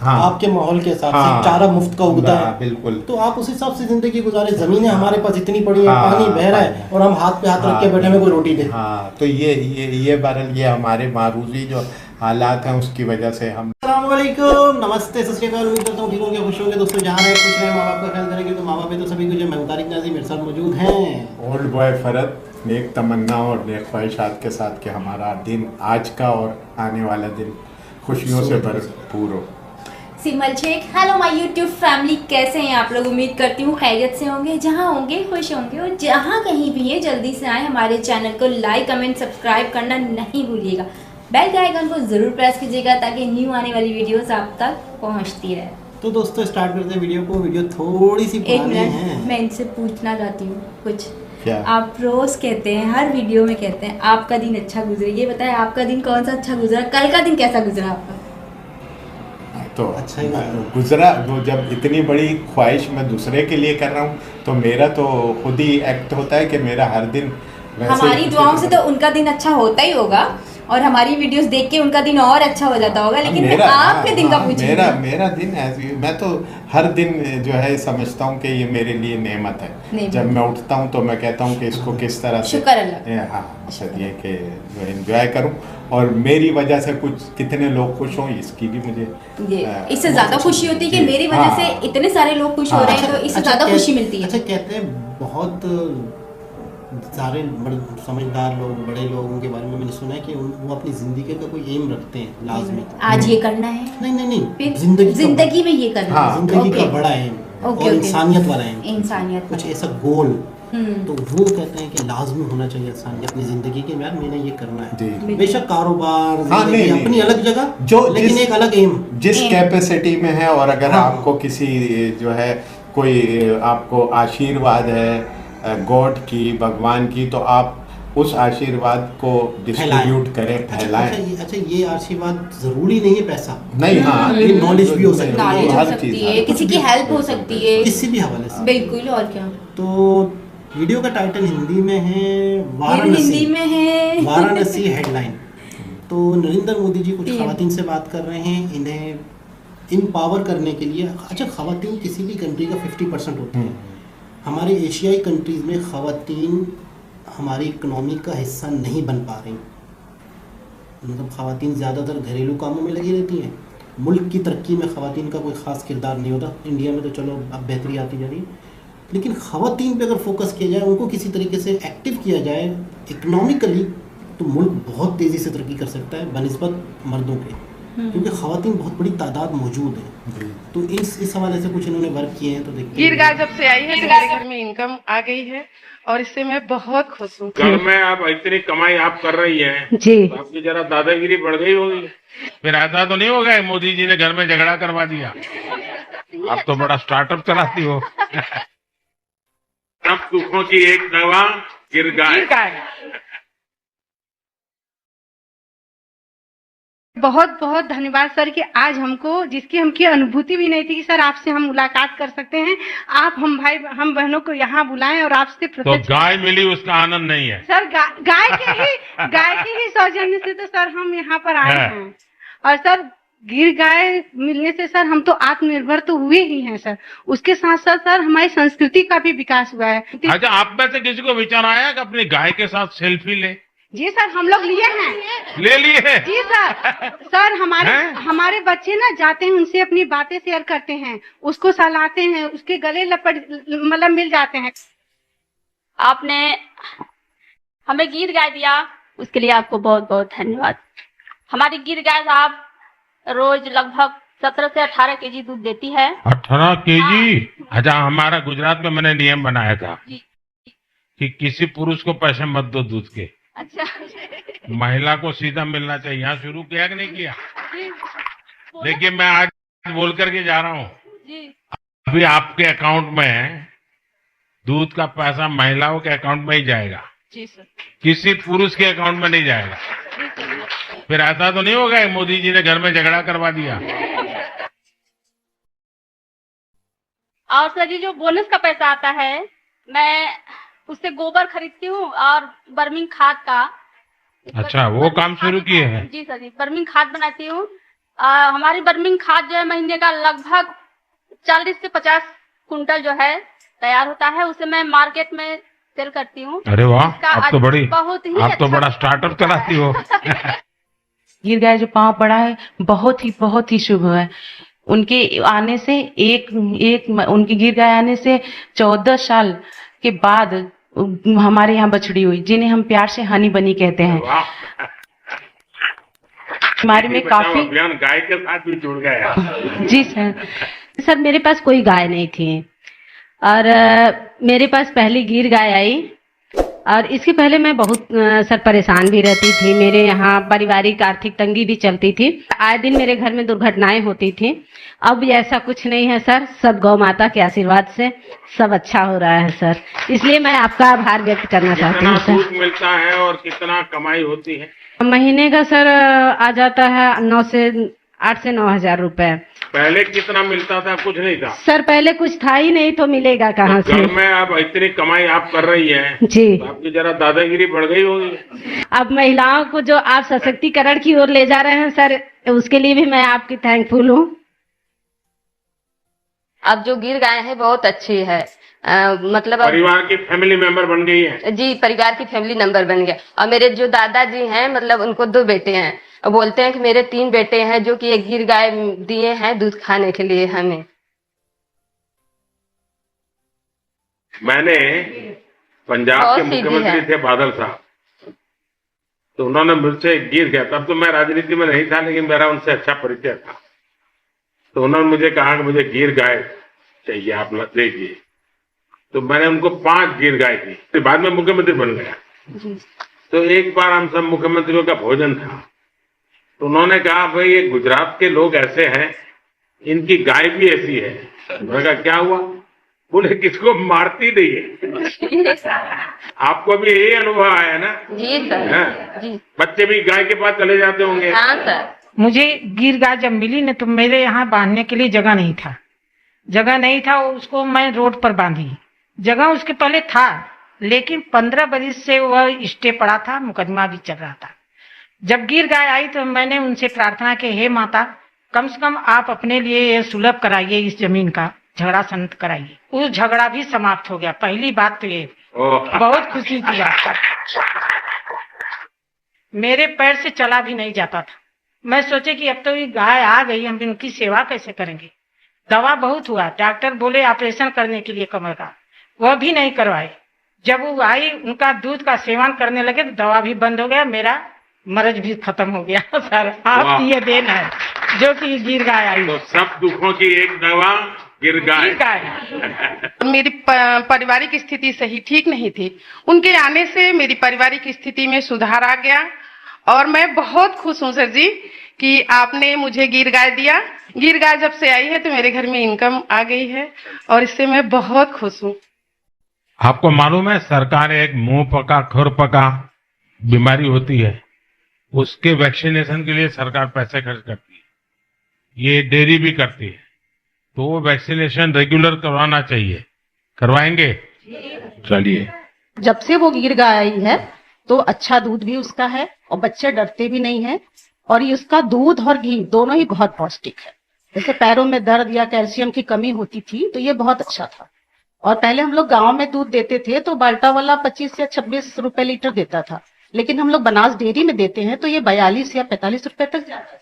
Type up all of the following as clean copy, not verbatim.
हाँ, आपके माहौल के हिसाब हाँ, से चारा मुफ्त का उगता है, बिल्कुल। तो आप उस हिसाब से जिंदगी गुजारे। जमीनें हमारे पास इतनी पड़ी है, हाँ, पानी बह रहा है पानी। और हम हाथ पे हाथ रख के बैठे हमें कोई रोटी दे। हाँ, तो ये बहरहाल ये हमारे मारूजी जो हालात हैं उसकी वजह से हम। अस्सलामुअलैकुम, नमस्ते, सत श्री अकाल। उम्मीद करता हूँ ठीक होंगे, खुश होंगे दोस्तों। जहाँ रहे खुश रहे, माँ बाप का ख्याल करेंगे। तो माँ बाप है तो सभी कुछ है। मैं तारिक नाज़ी, मेरे साथ मौजूद हैं ओल्ड बॉय फरद, नेक तमन्ना और नेक ख्वाहिशात के साथ कि हमारा दिन आज का और आने वाला दिन खुशियों से भरपूर हो। Simal Shaikh. Hello my YouTube family, कैसे हैं आप लोग? उम्मीद करती हूँ खैरियत से होंगे। जहाँ होंगे खुश होंगे, और जहाँ कहीं भी है जल्दी से आए हमारे चैनल को लाइक कमेंट सब्सक्राइब करना नहीं भूलिएगा। बेल के आइकन को ज़रूर प्रेस कीजिएगा ताकि न्यू आने वाली वीडियोस आप तक पहुँचती रहे। तो दोस्तों स्टार्ट करते हैं वीडियो को। वीडियो थोड़ी सी एक पुरानी है। मिनट, मैं इनसे पूछना चाहती हूँ कुछ। क्या? आप रोज कहते हैं, हर वीडियो में कहते हैं आपका दिन अच्छा गुजरे। ये बताएं आपका दिन कौन सा अच्छा गुजरा? कल का दिन कैसा गुजरा आपका? तो अच्छा ही गुजरा, वो जब इतनी बड़ी ख्वाहिश मैं दूसरे के लिए कर रहा हूँ तो मेरा तो खुद ही एक्ट होता है कि मेरा हर दिन हमारी दुआओं से तो उनका दिन अच्छा होता ही होगा, और हमारी वीडियोस देख के उनका दिन और अच्छा हो जाता होगा। लेकिन मैं आपके दिन का पूछूंगी। मेरा दिन मैं तो हर दिन जो है समझता हूँ कि ये मेरे लिए नेमत है। जब मैं उठता हूँ तो मैं कहता हूँ कि इसको किस तरह से शुक्र अल्लाह। हाँ, ये कि जो एंजॉय करूँ और मेरी वजह से कुछ कितने लोग खुश हों इसकी भी मुझे इससे ज्यादा खुशी होती है कि मेरी वजह से इतने सारे लोग खुश हो रहे हैं, तो इससे ज्यादा खुशी मिलती है। अच्छा, कहते हैं बहुत सारे बड़े समझदार लोग, बड़े लोगों के बारे में मैंने सुना है कि वो अपनी जिंदगी का कोई एम रखते हैं लाजमी। आज ये करना है, नहीं, जिंदगी में ये करना है, जिंदगी का बड़ा एम और इंसानियत वाला एम, इंसानियत कुछ ऐसा गोल। तो वो कहते हैं कि लाजमी होना चाहिए इंसान की अपनी जिंदगी के, यार मैंने ये करना है। बेशक कारोबार अपनी अलग जगह, जो लेकिन एक अलग एम जिस कैपेसिटी में है। और अगर आपको किसी जो है कोई आपको आशीर्वाद है गॉड की, भगवान की, तो आप उस आशीर्वाद को डिस्ट्रीब्यूट करें, फैलाएं। अच्छा, ये आशीर्वाद जरूरी नहीं है पैसा, नहीं, हाँ, ये नॉलेज भी हो सकती है, नॉलेज हो सकती है, किसी की हेल्प हो सकती है, किसी भी हवाले से। बिल्कुल, और क्या। तो वीडियो का टाइटल हिंदी में है वाराणसी। हिंदी में है वाराणसी हेडलाइन। तो नरेंद्र मोदी जी कुछ खवातीन से बात कर रहे हैं, इन्हें इम्पावर करने के लिए। अच्छा, खवातीन किसी भी कंट्री का 50% होती है। हमारे एशियाई कंट्रीज़ में ख़वातीन हमारी इकनॉमी का हिस्सा नहीं बन पा रही। मतलब ख़वातीन ज़्यादातर घरेलू कामों में लगी रहती हैं। मुल्क की तरक्की में ख़वातीन का कोई ख़ास किरदार नहीं होता। इंडिया में तो चलो अब बेहतरी आती जा रही है, लेकिन ख़वातीन पे अगर फोकस किया जाए, उनको किसी तरीके से एक्टिव किया जाए इकनॉमिकली, तो मुल्क बहुत तेज़ी से तरक्की कर सकता है बनिस्बत मर्दों के, क्योंकि ख़वातीन बहुत बड़ी तादाद मौजूद है। तो इस हवाले से कुछ इन्होंने वर्क किए हैं। तो देखते हैं। गिर गाय जब से आई है मेरे घर में इनकम आ गई है और इससे मैं बहुत खुश हूँ। घर में आप इतनी कमाई आप कर रही हैं जी, तो आपकी जरा दादागिरी बढ़ गई होगी। फिर ऐसा तो नहीं होगा मोदी जी ने घर में झगड़ा करवा दिया? आप तो बड़ा स्टार्टअप चलाती हो। सब सुखों की एक दवा गिर गाय। बहुत बहुत धन्यवाद सर कि आज हमको, जिसकी हमकी अनुभूति भी नहीं थी कि सर आपसे हम मुलाकात कर सकते हैं, आप हम भाई हम बहनों को यहाँ बुलाएं और आपसे तो गाय मिली उसका आनंद नहीं है सर। गाय के ही सौजन्य से तो सर हम यहाँ पर आए हैं। और सर गिर गाय मिलने से सर हम तो आत्मनिर्भर तो हुए ही हैं सर, उसके साथ साथ सर हमारी संस्कृति का भी विकास हुआ है। अच्छा, आप में से किसी को विचार आया कि अपनी गाय के साथ सेल्फी ले? जी सर, हम लोग लिए हैं। ले लिए हैं? जी सर हमारे बच्चे ना जाते हैं, उनसे अपनी बातें शेयर करते हैं, उसको सहलाते हैं, उसके गले मतलब मिल जाते हैं। आपने हमें गीत गाय दिया, उसके लिए आपको बहुत बहुत धन्यवाद। हमारी गीत गाय साहब रोज लगभग 17 से 18 केजी दूध देती है। 18 केजी? अच्छा, हमारा गुजरात में मैंने नियम बनाया था कि किसी पुरुष को पैसे मत दो दूध के। अच्छा, महिला को सीधा मिलना चाहिए। यहाँ शुरू किया कि नहीं किया? देखिए, मैं आज बोल करके जा रहा हूँ, अभी आपके अकाउंट में दूध का पैसा महिलाओं के अकाउंट में ही जाएगा। जी सर। किसी पुरुष के अकाउंट में नहीं जाएगा। फिर ऐसा तो नहीं होगा मोदी जी ने घर में झगड़ा करवा दिया? और सर जी, जो बोनस का पैसा आता है, मैं उससे गोबर खरीदती हूँ और बर्मिंग खाद का। अच्छा, वो काम शुरू किए हैं? जी सर जी, बर्मिंग खाद बनाती हूँ हमारी बर्मिंग खाद जो है महीने का लगभग 40 से 50 कुंटल जो है तैयार होता है, उसे मैं मार्केट में सेल करती हूँ। अरे वाह, इसका आप तो बड़ी, बहुत ही आप तो अच्छा बड़ा स्टार्टअप चलाती हो। गिर गाय जो पांव पड़ा है बहुत ही शुभ है। उनके आने से उनकी गिर गाय आने से 14 साल के बाद हमारे यहाँ बछड़ी हुई, जिन्हें हम प्यार से हनी बनी कहते हैं। वाह, हमारे में काफी अभियान गाय के साथ भी जुड़ गया। जी सर। सर मेरे पास कोई गाय नहीं थी और मेरे पास पहली गिर गाय आई और इसके पहले मैं बहुत सर परेशान भी रहती थी। मेरे यहाँ पारिवारिक आर्थिक तंगी भी चलती थी, आए दिन मेरे घर में दुर्घटनाएं होती थी। अब ऐसा कुछ नहीं है सर, सब गौ माता के आशीर्वाद से सब अच्छा हो रहा है सर, इसलिए मैं आपका आभार व्यक्त करना चाहती हूँ कितना दूध सर। मिलता है और कितना कमाई होती है? महीने का सर आ जाता है 8 से 9 हजार रुपए। पहले कितना मिलता था? कुछ नहीं था सर पहले कुछ था ही नहीं तो मिलेगा कहाँ से। घर में अब इतनी कमाई आप कर रही हैं, जी, तो आपकी जरा दादागिरी बढ़ गई होगी। अब महिलाओं को जो आप सशक्तिकरण की ओर ले जा रहे हैं सर, उसके लिए भी मैं आपकी थैंकफुल हूँ। अब जो गिर गाय है बहुत अच्छी है, मतलब अब परिवार की फैमिली मेंबर बन गई है। जी परिवार की फैमिली नंबर बन गया। और मेरे जो दादाजी हैं, मतलब उनको 2 बेटे हैं, और बोलते हैं कि मेरे 3 बेटे हैं जो कि एक गिर गाय दिए हैं दूध खाने के लिए हमें। मैंने पंजाब बहुत के सीधी मुख्यमंत्री है। थे बादल साहब, तो उन्होंने मुझसे गिर गया, तब तो मैं राजनीति में नहीं था लेकिन मेरा उनसे अच्छा परिचय था। तो उन्होंने मुझे कहा कि मुझे गिर गाय चाहिए, आप दीजिए। तो मैंने उनको 5 गिर गाय दी, फिर बाद में मुख्यमंत्री बन गया। तो एक बार हम सब मुख्यमंत्रियों का भोजन था, तो उन्होंने कहा भाई ये गुजरात के लोग ऐसे हैं, इनकी गाय भी ऐसी है। मैंने कहा क्या हुआ? बोले किसको मारती नहीं है। आपको भी यही अनुभव आया ना? जी सर। हाँ? जी बच्चे भी गाय के पास चले जाते होंगे। हाँ सर। मुझे गिर गाय जब मिली न तो मेरे यहाँ बांधने के लिए जगह नहीं था, उसको मैं रोड पर बांधी। जगह उसके पहले था लेकिन 15 बरस से वह स्टे पड़ा था, मुकदमा भी चल रहा था। जब गिर गाय आई तो मैंने उनसे प्रार्थना की, हे माता कम से कम आप अपने लिए ये सुलभ कराइए, इस जमीन का झगड़ा शांत कराइए। उस झगड़ा भी समाप्त हो गया। पहली बात तो ये बहुत खुशी की बात है। मेरे पैर से चला भी नहीं जाता था। मैं सोचे कि अब तो ये गाय आ गई, हम इनकी सेवा कैसे करेंगे। दवा बहुत हुआ, डॉक्टर बोले ऑपरेशन करने के लिए कमर का, वह भी नहीं करवाए। जब वो आई उनका दूध का सेवन करने लगे तो दवा भी बंद हो गया, मेरा मर्ज भी खत्म हो गया। सर आपकी ये देन है जो कि गिर गाय आई। तो सब दुखों की एक दवा गिर गाय। मेरी पारिवारिक स्थिति सही ठीक नहीं थी, उनके आने से मेरी पारिवारिक स्थिति में सुधार आ गया और मैं बहुत खुश हूँ सर जी कि आपने मुझे गिर गाय दिया। गिर गाय जब से आई है तो मेरे घर में इनकम आ गई है और इससे मैं बहुत खुश हूँ। आपको मालूम है सरकार एक मुंह पका खुर पका बीमारी होती है, उसके वैक्सीनेशन के लिए सरकार पैसे खर्च करती है, ये डेयरी भी करती है। तो वो वैक्सीनेशन रेगुलर करवाना चाहिए, करवाएंगे? चलिए। जब से वो गिर गाय आई है तो अच्छा दूध भी उसका है और बच्चे डरते भी नहीं है और ये उसका दूध और घी दोनों ही बहुत पौष्टिक है। जैसे पैरों में दर्द या कैल्शियम की कमी होती थी तो ये बहुत अच्छा था। और पहले हम लोग गांव में दूध देते थे तो बाल्टा वाला 25 या 26 रुपए लीटर देता था, लेकिन हम लोग बनास डेयरी में देते हैं तो ये 42 या 45 रुपए तक जाता है।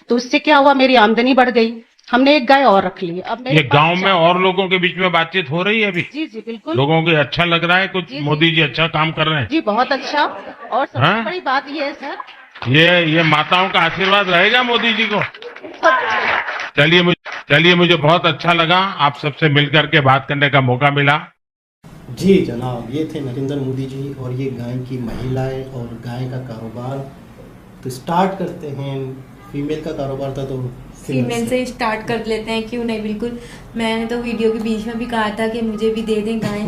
तो उससे क्या हुआ, मेरी आमदनी बढ़ गई। हमने एक गाय और रख ली। अब ये गांव में और लोगों के बीच में बातचीत हो रही है अभी? जी जी बिल्कुल। लोगों को अच्छा लग रहा है कुछ? जी, मोदी जी अच्छा काम कर रहे हैं जी, बहुत अच्छा। और सबसे बड़ी बात ये है सर, ये माताओं का आशीर्वाद रहेगा मोदी जी को। चलिए मुझे बहुत अच्छा लगा आप सबसे मिलकर के बात करने का मौका मिला। जी जनाब, ये थे नरेंद्र मोदी जी और ये गाय की महिलाएं और गाय का कारोबार। तो स्टार्ट करते हैं। फीमेल का कारोबार था तो फीमेल से स्टार्ट कर लेते हैं, क्यों नहीं। बिल्कुल, मैंने तो वीडियो के बीच में भी कहा था कि मुझे भी दे दें गाय।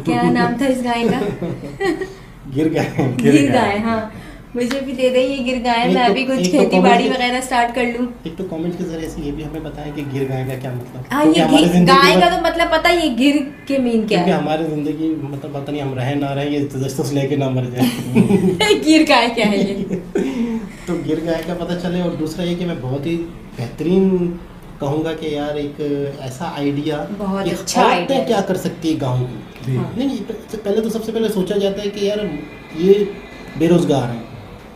क्या नाम था इस गाय का? गिर गाय। हाँ, मुझे भी दे दें ये गिर गाय, मैं भी कुछ खेती बाड़ी वगैरह स्टार्ट कर लूँ। एक तो कमेंट के जरिए से ये भी हमें बताएं कि गिर गाय का क्या मतलब। हाँ, ये गाय का तो मतलब पता है, ये गिर के मीन क्या है? हमारी जिंदगी मतलब पता नहीं हम रहे ना रहे, ये तजस्सुस लेके ना मर जाए। गिर गाय क्या है ये? तो गिर गाय का पता चले। और दूसरा ये कि मैं बहुत ही बेहतरीन कहूँगा कि यार एक ऐसा आइडिया, बहुत कि अच्छा औरतें आइडिया क्या कर सकती है गाँव की। नहीं, पहले तो सबसे पहले सोचा जाता है कि यार ये बेरोजगार हैं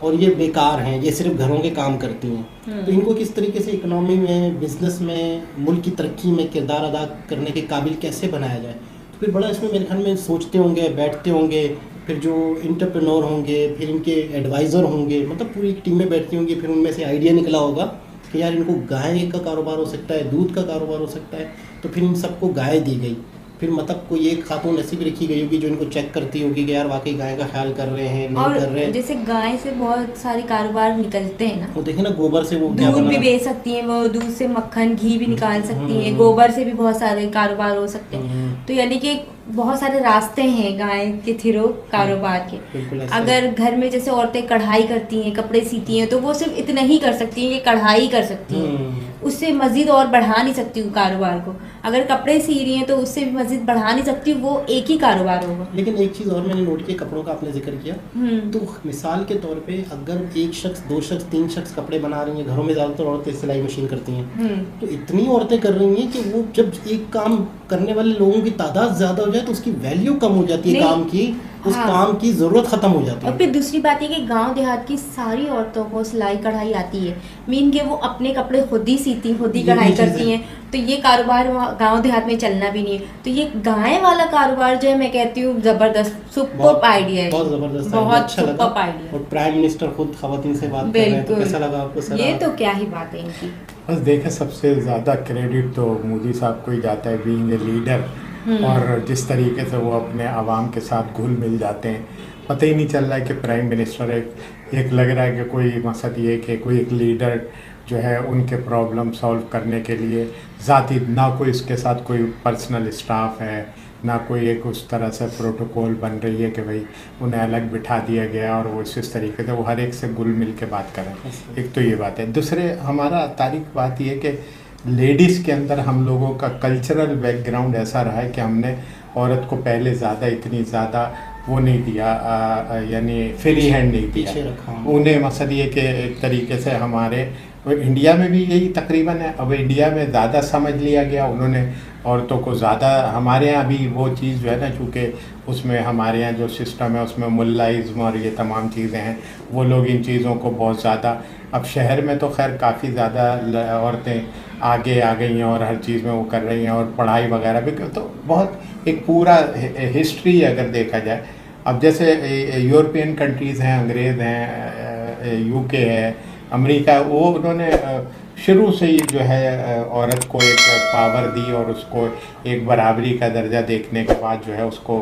और ये बेकार हैं, ये सिर्फ घरों के काम करती हैं, तो इनको किस तरीके से इकोनॉमी में, बिजनेस में, मुल्क की तरक्की में किरदार अदा करने के काबिल कैसे बनाया जाए। तो फिर बड़ा इसमें मेरे ख्याल में सोचते होंगे, बैठते होंगे, फिर जो इंटरप्रेन्योर होंगे, फिर इनके एडवाइज़र होंगे, मतलब पूरी टीमें बैठती होंगी, फिर उनमें से आइडिया निकला होगा कि यार इनको गाय का कारोबार हो सकता है, दूध का कारोबार हो सकता है। तो फिर इन सबको गाय दी गई। फिर मतलब कोई एक खातून ऐसी भी रखी गई होगी जो इनको चेक करती होगी कि यार वाकई गाय का ख्याल कर रहे हैं, नहीं कर रहे और हैं। जैसे गाय से बहुत सारे कारोबार निकलते हैं ना, वो देखे ना, गोबर से वो क्या दूध बना भी है। बेच सकती हैं, वो दूध से मक्खन घी भी निकाल सकती हैं, गोबर से भी बहुत सारे कारोबार हो सकते हैं। तो यानी कि बहुत सारे रास्ते हैं गाय के थ्रू कारोबार के। बिल्कुल ऐसा अगर घर में जैसे औरतें कढ़ाई करती हैं, कपड़े सीती हैं, तो वो सिर्फ इतना ही कर सकती हैं कि कढ़ाई कर सकती हैं, उससे मजीद और बढ़ा नहीं सकती वो कारोबार को। अगर कपड़े सी रही हैं तो उससे भी मजीद बढ़ा नहीं सकती, वो एक ही कारोबार होगा। लेकिन एक चीज़ और मैंने नोट किया, कपड़ों का आपने जिक्र किया, तो मिसाल के तौर पे अगर एक शख्स, 2 शख्स, 3 शख्स कपड़े बना रही हैं, घरों में ज़्यादातर औरतें सिलाई मशीन करती हैं, तो इतनी औरतें कर रही हैं कि वो जब एक काम करने वाले लोगों की तादाद ज़्यादा हो जाए तो उसकी वैल्यू कम हो जाती है, काम की, उस काम की ज़रूरत ख़त्म हो जाती है। और फिर दूसरी बात ये कि गांव देहात की सारी औरतों को सिलाई कढ़ाई आती है, मीन के वो अपने कपड़े खुद ही सीती, खुद ही कढ़ाई करती हैं, तो ये कारोबार गांव देहात में चलना भी नहीं है। तो ये गाय वाला कारोबार जो है, मैं कहती हूँ जबरदस्त, सुपर आइडिया है, बहुत जबरदस्त, बहुत अच्छा लगा। Super idea. और प्राइम मिनिस्टर खुद खवातीन से बात कर रहे हैं, तो कैसा लगा आपको सर? ये तो क्या ही बात है इनकी। बस देखें, सबसे ज़्यादा क्रेडिट तो मोदी साहब को ही जाता है, बीइंग ए लीडर। और जिस तरीके से वो अपने आवाम के साथ घुल मिल जाते हैं, पता ही नहीं चल रहा है कि प्राइम मिनिस्टर एक लग रहा है कि कोई मकसद ये कि कोई एक लीडर जो है उनके प्रॉब्लम सॉल्व करने के लिए ज़ाती, ना कोई इसके साथ कोई पर्सनल स्टाफ है, ना कोई एक उस तरह से प्रोटोकॉल बन रही है कि भाई उन्हें अलग बिठा दिया गया और वो इस तरीके से वो हर एक से घुल मिल के बात करें। एक तो ये बात है। दूसरे, हमारा तारीख बात ये कि लेडीज़ के अंदर हम लोगों का कल्चरल बैकग्राउंड ऐसा रहा है कि हमने औरत को पहले ज़्यादा, इतनी ज़्यादा वो नहीं दिया, यानी फ्री हैंड नहीं दिया उन्हें। मकसद ये कि एक तरीके से हमारे इंडिया में भी यही तकरीबन है। अब इंडिया में ज़्यादा समझ लिया गया, उन्होंने औरतों को ज़्यादा, हमारे यहाँ भी वो चीज़ जो है ना, चूँकि उसमें हमारे यहाँ जो सिस्टम है उसमें मुल्लाइज़्म और ये तमाम चीज़ें हैं, वो लोग इन चीज़ों को बहुत ज़्यादा, अब शहर में तो खैर काफ़ी ज़्यादा औरतें आगे आ गई हैं और हर चीज़ में वो कर रही हैं, और पढ़ाई वगैरह भी, तो बहुत एक पूरा हिस्ट्री अगर देखा जाए। अब जैसे यूरोपियन कंट्रीज़ हैं, अंग्रेज़ हैं, यूके है, अमेरिका, वो उन्होंने शुरू से ही जो है औरत को एक पावर दी और उसको एक बराबरी का दर्जा देखने के बाद जो है उसको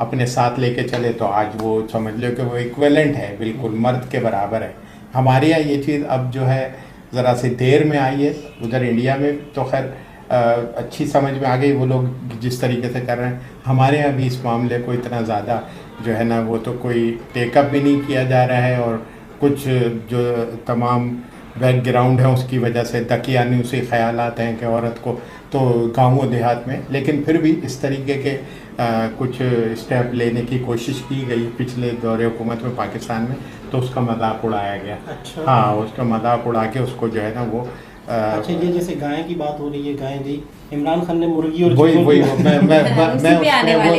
अपने साथ लेके चले, तो आज वो समझ लो कि वो इक्विवेलेंट है, बिल्कुल मर्द के बराबर है। हमारे यहाँ ये चीज़ अब जो है ज़रा सी देर में आई है, उधर इंडिया में तो खैर अच्छी समझ में आ गई, वो लोग जिस तरीके से कर रहे हैं। हमारे यहाँ भी इस मामले को इतना ज़्यादा जो है ना, वो तो कोई टेकअप भी नहीं किया जा रहा है, और कुछ जो तमाम बैकग्राउंड है उसकी वजह से दकियानूसी ख़यालात हैं कि औरत को तो गाँवों देहात में, लेकिन फिर भी इस तरीके के कुछ स्टेप लेने की कोशिश की गई पिछले दौरे हुकूमत में पाकिस्तान में, तो उसका मजाक उड़ाया गया। अच्छा। हाँ, उसका मजाक उड़ा के उसको जो है ना वो अच्छा, ये जैसे गाय की बात हो रही है, गाय जी, इमरान खान ने मुर्गी और वही मैं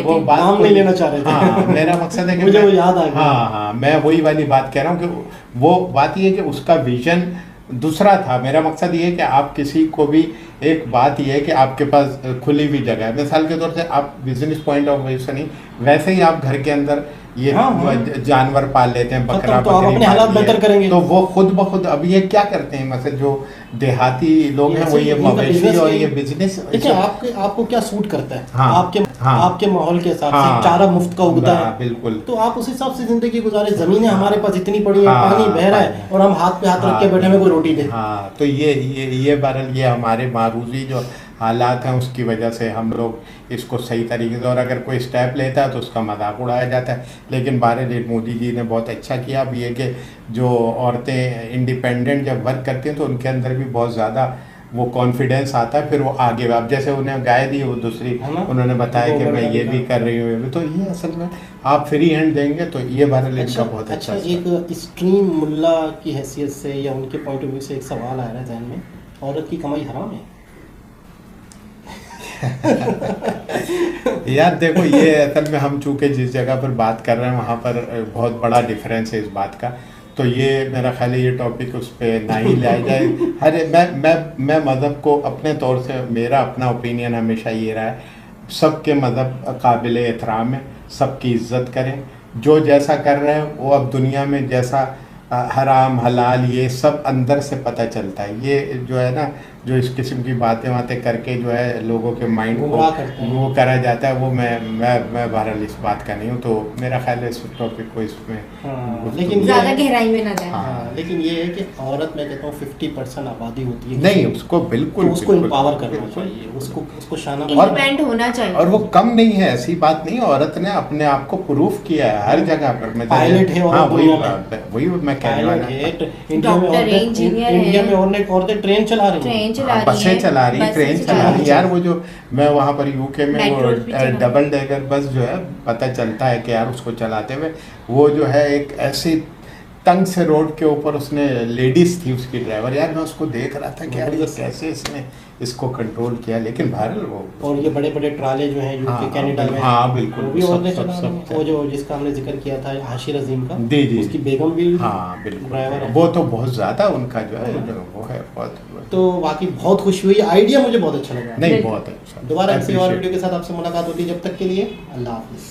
वो बात नाम नहीं लेना चाह रहे थे। हाँ, मेरा मकसद है कि मुझे वो याद आ गया। हाँ, मैं वही वाली बात कह रहा हूँ कि वो बात ये है कि उसका विजन दूसरा था। मेरा मकसद ये है कि आप किसी को भी, एक बात ये है कि आपके पास खुली हुई जगह है, मिसाल के तौर से आप बिजनेस पॉइंट ऑफ व्यू से नहीं, वैसे ही आप घर के अंदर ये जानवर पाल लेते हैं, बकरा तो आप अपने हालात बेहतर करेंगे, तो वो खुद ब खुद अब ये क्या करते हैं, मतलब जो देहाती लोग हैं वो ये मवेशी और ये बिजनेस। देखिए, आपको क्या सूट करता है, हाँ, आपके माहौल के हिसाब से चारा मुफ्त का उगता है, बिल्कुल, तो आप उस हिसाब से जिंदगी गुजारे। जमीनें हमारे पास इतनी पड़ी है, पानी बह रहा है और हम हाथ पे हाथ रख के बैठे में कोई रोटी दे। हाँ, तो ये बहरहाल ये हमारे मारूजी जो हालात हैं उसकी वजह से हम लोग इसको सही तरीके से, और अगर कोई स्टेप लेता है तो उसका मजाक उड़ाया जाता है। लेकिन बहरहाल मोदी जी ने बहुत अच्छा किया अब ये कि जो औरतें इंडिपेंडेंट जब वर्क करती हैं तो उनके अंदर भी बहुत ज़्यादा वो कॉन्फिडेंस आता है, फिर वो आगे अब जैसे उन्हें गाय दी वो दूसरी उन्होंने बताया कि मैं ये भी कर रही हूँ, तो ये असल में आप फ्री हैंड देंगे तो ये भारत इनका बहुत अच्छा। एक एक्सट्रीम मुल्ला की हैसियत से या उनके पॉइंट ऑफ व्यू से एक सवाल आ रहा है ध्यान में, औरत की कमाई हराम है? यार देखो, ये असल में हम चूंकि जिस जगह पर बात कर रहे हैं वहाँ पर बहुत बड़ा डिफरेंस है इस बात का, तो ये मेरा ख्याल है ये टॉपिक उस पर ना ही लाया जाए। अरे मैं मज़हब को अपने तौर से, मेरा अपना ओपिनियन हमेशा ये रहा है, सबके मज़हब काबिल एहतराम है, सबकी इज्जत करें, जो जैसा कर रहे हैं वो अब दुनिया में जैसा हराम हलाल ये सब अंदर से पता चलता है। ये जो है ना, जो इस किस्म की बातें करके जो है लोगों के माइंड को वो करा जाता है, वो मैं बहरहाल इस बात का नहीं हूँ, तो मेरा ख्याल है इस टॉपिक को इसमें लेकिन ज़्यादा गहराई में ना जाए। हाँ, लेकिन ये है कि औरत मैं कहता हूँ 50% आबादी होती है, नहीं उसको बिल्कुल तो उसको एम्पावर करना चाहिए, उसको शाना इंडिपेंडेंट होना चाहिए, और वो कम नहीं है, ऐसी बात नहीं, औरत ने अपने आप को प्रूफ किया है हर जगह पर। पायलट है, हाँ वही मैं कहने वाला इंडिया में औरतें ट्रेन चला रही हैं, बसें चला रही है, ट्रेन चला रही है। यार वो जो मैं वहाँ पर यूके में वो डबल डेकर बस जो है पता चलता है कि यार उसको चलाते हुए वो जो है एक ऐसी तंग से रोड के ऊपर उसने लेडीज थी उसकी ड्राइवर, यार मैं उसको देख रहा था कि यार ये कैसे इसने इसको कंट्रोल किया, लेकिन भारत वो और ये बड़े बड़े ट्राले जो हैं यूके कनाडा में, हाँ बिल्कुल वो भी औरतें चला रही हैं। वो जो जिसका हमने जिक्र किया था आशिर अजीम का, जी उसकी बेगम भी हाँ बिल्कुल ड्राइवर है, वो तो बहुत ज्यादा उनका जो है वो है बहुत। तो बाकी बहुत खुशी हुई, आइडिया मुझे बहुत अच्छा लगा। नहीं बहुत अच्छा। दोबारा किसी और वीडियो के साथ आपसे मुलाकात होती है, जब तक के लिए अल्लाह हाफिज़।